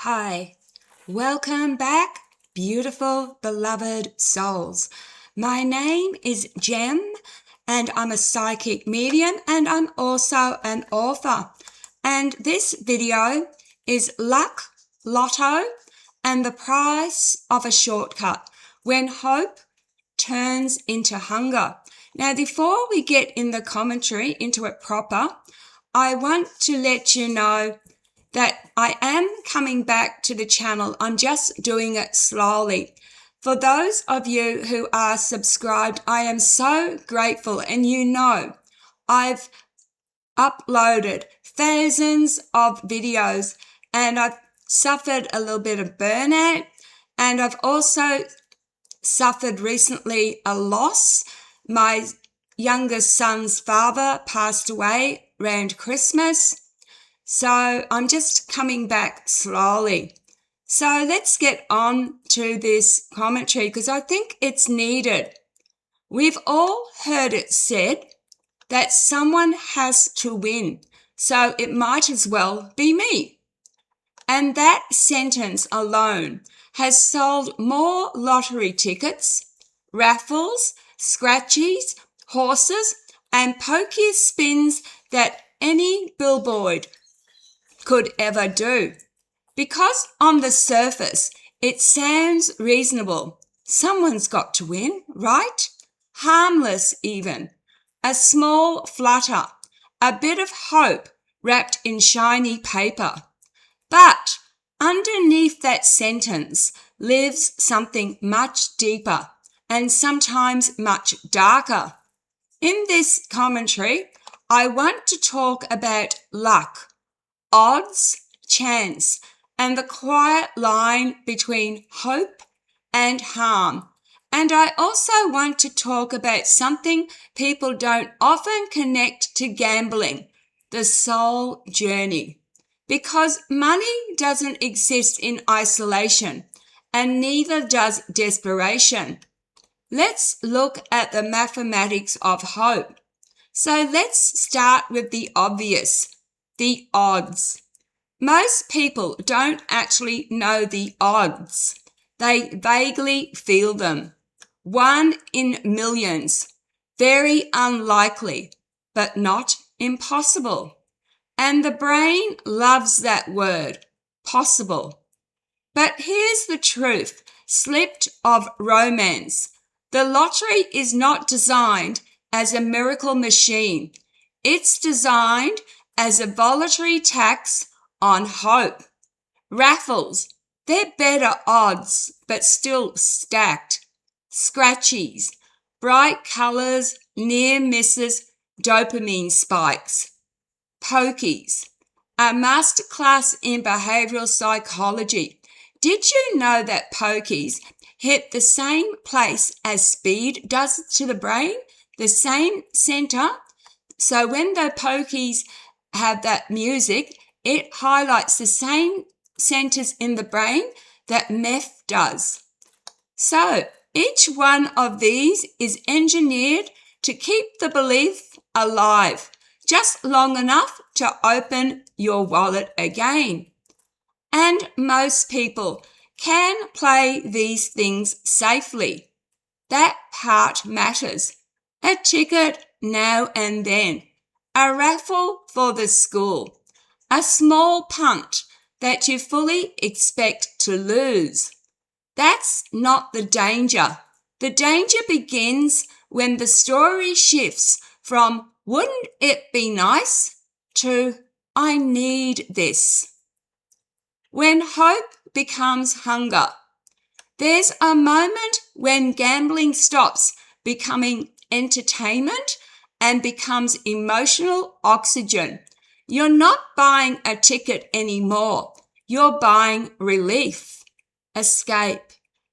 Hi, welcome back, beautiful, beloved souls. My name is Jem, and I'm a psychic medium, and I'm also an author. And this video is Luck, Lotto, and the price of a shortcut when hope turns into hunger. Now, before we get in the commentary into it proper, I want to let you know that I am coming back to the channel. I'm just doing it slowly. For those of you who are subscribed, I am so grateful. And you know, I've uploaded thousands of videos and I've suffered a little bit of burnout, and I've also suffered recently a loss. My youngest son's father passed away around Christmas. So I'm just coming back slowly. So let's get on to this commentary because I think it's needed. We've all heard it said that someone has to win, so it might as well be me. And that sentence alone has sold more lottery tickets, raffles, scratchies, horses, and pokier spins that any billboard could ever do. Because on the surface, it sounds reasonable. Someone's got to win, right? Harmless even. A small flutter, a bit of hope wrapped in shiny paper. But underneath that sentence lives something much deeper and sometimes much darker. In this commentary, I want to talk about luck, odds, chance, and the quiet line between hope and harm. And I also want to talk about something people don't often connect to gambling, the soul journey. Because money doesn't exist in isolation, and neither does desperation. Let's look at the mathematics of hope. So let's start with the obvious. The odds. Most people don't actually know the odds. They vaguely feel them. 1 in millions. Very unlikely, but not impossible. And the brain loves that word, possible. But here's the truth, slipped of romance. The lottery is not designed as a miracle machine. It's designed as a voluntary tax on hope. Raffles, they're better odds, but still stacked. Scratchies, bright colours, near misses, dopamine spikes. Pokies, a masterclass in behavioural psychology. Did you know that pokies hit the same place as speed does to the brain? The same centre? So when the pokies have that music, it highlights the same centers in the brain that meth does. So each one of these is engineered to keep the belief alive, just long enough to open your wallet again. And most people can play these things safely. That part matters. A ticket now and then. A raffle for the school. A small punt that you fully expect to lose. That's not the danger. The danger begins when the story shifts from "wouldn't it be nice" to "I need this." When hope becomes hunger. There's a moment when gambling stops becoming entertainment and becomes emotional oxygen. You're not buying a ticket anymore. You're buying relief, escape,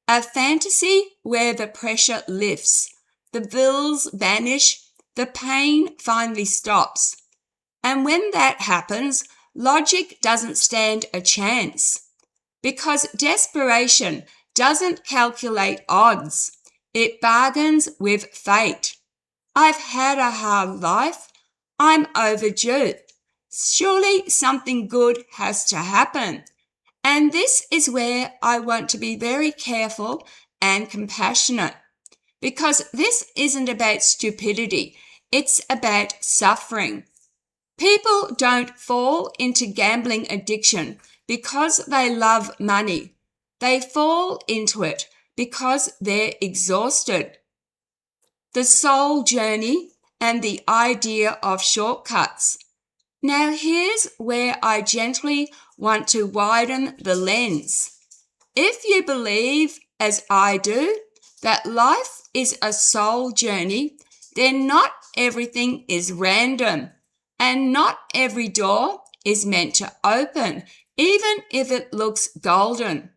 a fantasy where the pressure lifts, the bills vanish, the pain finally stops. And when that happens, logic doesn't stand a chance because desperation doesn't calculate odds. It bargains with fate. I've had a hard life. I'm overdue. Surely something good has to happen. And this is where I want to be very careful and compassionate, because this isn't about stupidity, it's about suffering. People don't fall into gambling addiction because they love money. They fall into it because they're exhausted. The soul journey and the idea of shortcuts. Now here's where I gently want to widen the lens. If you believe, as I do, that life is a soul journey, then not everything is random, and not every door is meant to open, even if it looks golden.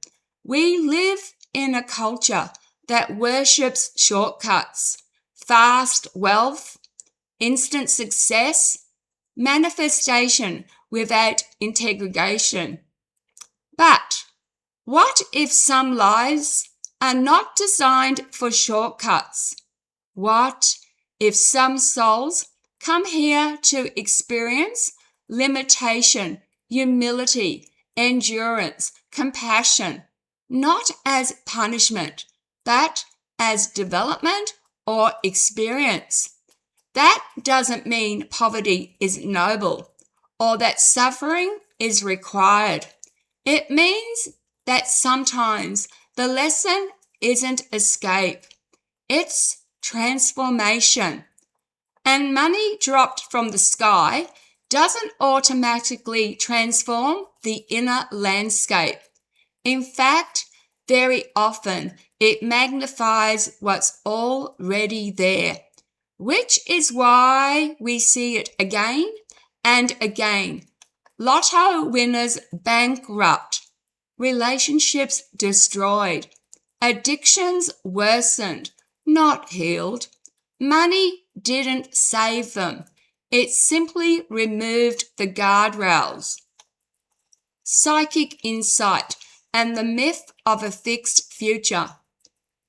We live in a culture that worships shortcuts, fast wealth, instant success, manifestation without integration. But what if some lives are not designed for shortcuts? What if some souls come here to experience limitation, humility, endurance, compassion, not as punishment, but as development or experience? That doesn't mean poverty is noble or that suffering is required. It means that sometimes the lesson isn't escape, it's transformation. And money dropped from the sky doesn't automatically transform the inner landscape. In fact, very often it magnifies what's already there, which is why we see it again and again. Lotto winners bankrupt, relationships destroyed, addictions worsened, not healed. Money didn't save them. It simply removed the guardrails. Psychic insight and the myth of a fixed future.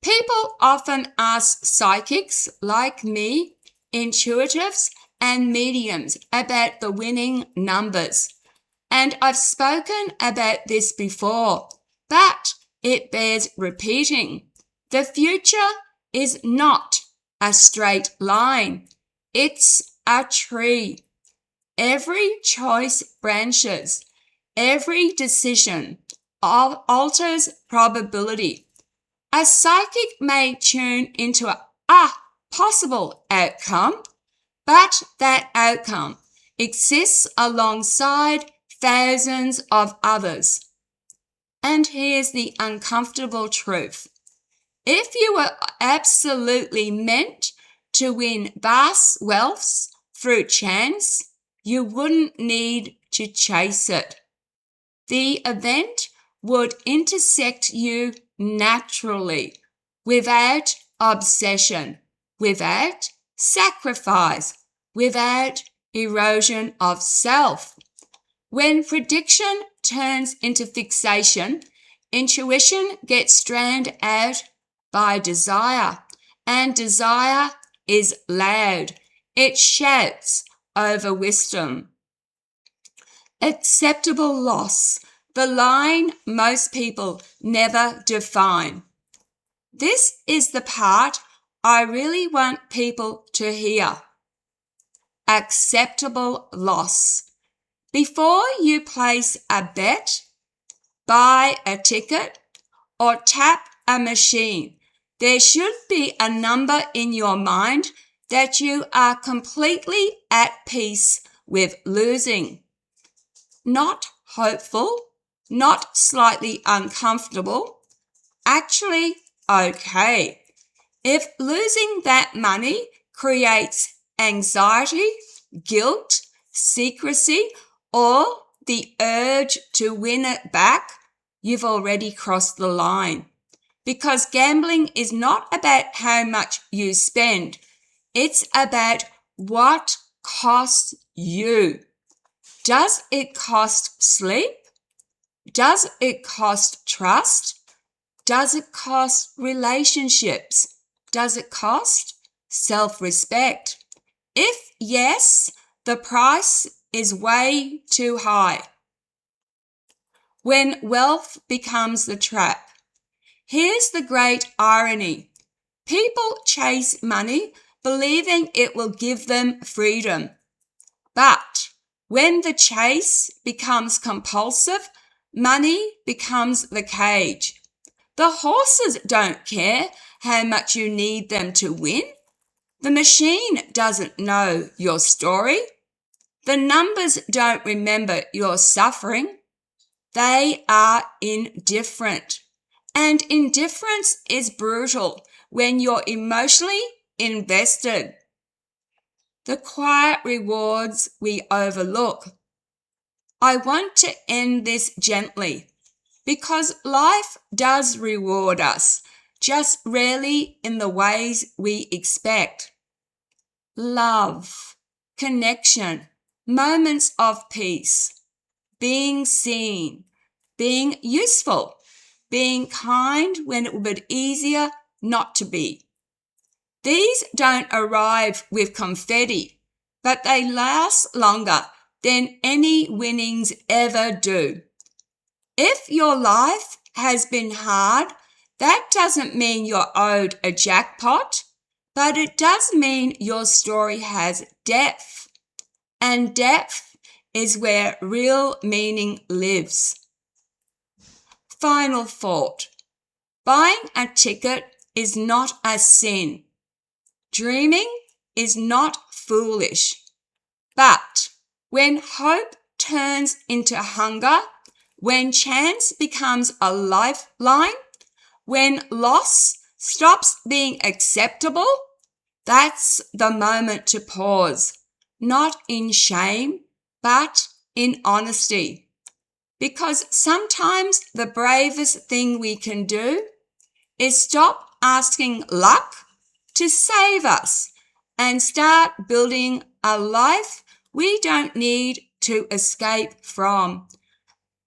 People often ask psychics like me, intuitives, and mediums about the winning numbers. And I've spoken about this before, but it bears repeating. The future is not a straight line. It's a tree. Every choice branches. Every decision alters probability. A psychic may tune into a possible outcome, but that outcome exists alongside thousands of others. And here's the uncomfortable truth. If you were absolutely meant to win vast wealth through chance, you wouldn't need to chase it. The event would intersect you naturally, without obsession, without sacrifice, without erosion of self. When prediction turns into fixation, intuition gets drowned out by desire, and desire is loud. It shouts over wisdom. Acceptable loss, the line most people never define. This is the part I really want people to hear. Acceptable loss. Before you place a bet, buy a ticket, or tap a machine, there should be a number in your mind that you are completely at peace with losing. Not hopeful, not slightly uncomfortable, actually okay. If losing that money creates anxiety, guilt, secrecy, or the urge to win it back, you've already crossed the line. Because gambling is not about how much you spend, it's about what costs you. Does it cost sleep? Does it cost trust? Does it cost relationships? Does it cost self-respect? If yes, the price is way too high. when wealth becomes the trap. Here's the great irony. People chase money believing it will give them freedom. But when the chase becomes compulsive, money becomes the cage. The horses don't care how much you need them to win. The machine doesn't know your story. The numbers don't remember your suffering. They are indifferent. And indifference is brutal when you're emotionally invested. The quiet rewards we overlook. I want to end this gently because life does reward us, just rarely in the ways we expect. Love, connection, moments of peace, being seen, being useful, being kind when it would be easier not to be. These don't arrive with confetti, but they last longer than any winnings ever do. If your life has been hard, that doesn't mean you're owed a jackpot, but it does mean your story has depth. And depth is where real meaning lives. Final thought. Buying a ticket is not a sin. Dreaming is not foolish. But when hope turns into hunger, when chance becomes a lifeline, when loss stops being acceptable, that's the moment to pause, not in shame, but in honesty. Because sometimes the bravest thing we can do is stop asking luck to save us and start building a life we don't need to escape from.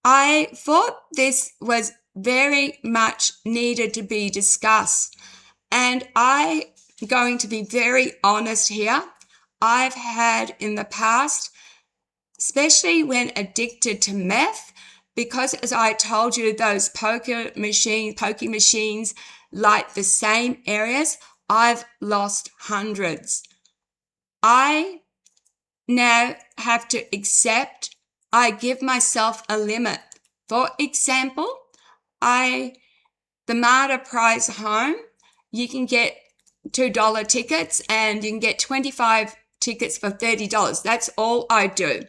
I thought this was very much needed to be discussed, and I'm going to be very honest here. I've had in the past, especially when addicted to meth, because as I told you, those poker machines like the same areas, I've lost hundreds. I now have to accept I give myself a limit. For example, the Marta Prize home, you can get $2 tickets and you can get 25 tickets for $30. That's all I do.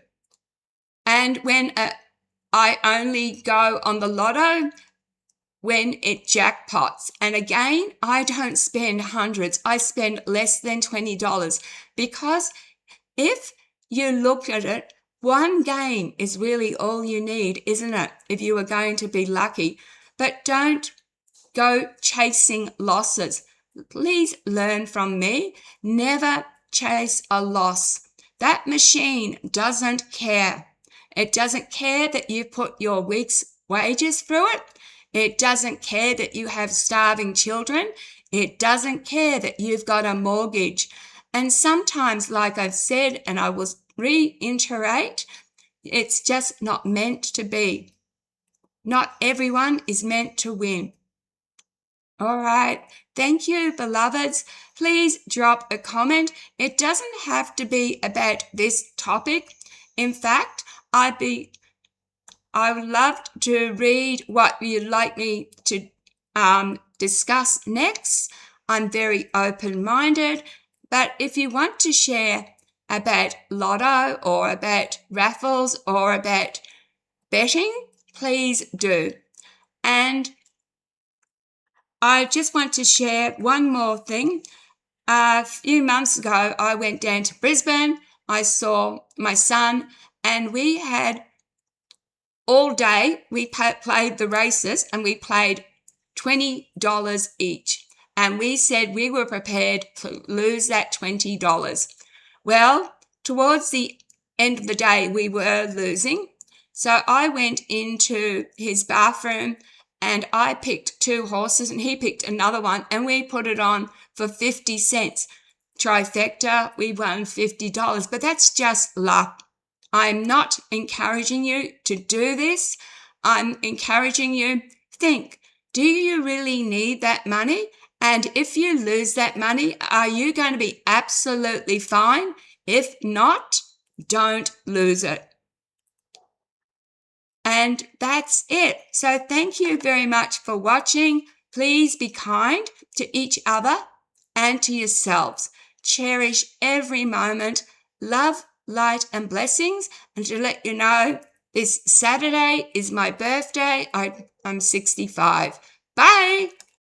And when I only go on the Lotto when it jackpots. And again, I don't spend hundreds. I spend less than $20 because if you look at it, one game is really all you need, isn't it? If you are going to be lucky. But don't go chasing losses. Please learn from me. Never chase a loss. That machine doesn't care. It doesn't care that you put your week's wages through it. It doesn't care that you have starving children. It doesn't care that you've got a mortgage. And sometimes, like I've said, and I will reiterate, it's just not meant to be. Not everyone is meant to win. All right. Thank you, beloveds. Please drop a comment. It doesn't have to be about this topic. In fact, I would love to read what you'd like me to discuss next. I'm very open-minded, but if you want to share about Lotto or about raffles or about betting, please do. And I just want to share one more thing. A few months ago, I went down to Brisbane. I saw my son, and we had all day, we played the races, and we played $20 each. And we said we were prepared to lose that $20. Well, towards the end of the day, we were losing. So I went into his bathroom and I picked 2 horses and he picked another one and we put it on for 50 cents. Trifecta, we won $50, but that's just luck. I'm not encouraging you to do this. I'm encouraging you, think, do you really need that money? And if you lose that money, are you going to be absolutely fine? If not, don't lose it. And that's it. So thank you very much for watching. Please be kind to each other and to yourselves. Cherish every moment. Love, light, and blessings. And to let you know, this Saturday is my birthday. I'm 65. Bye.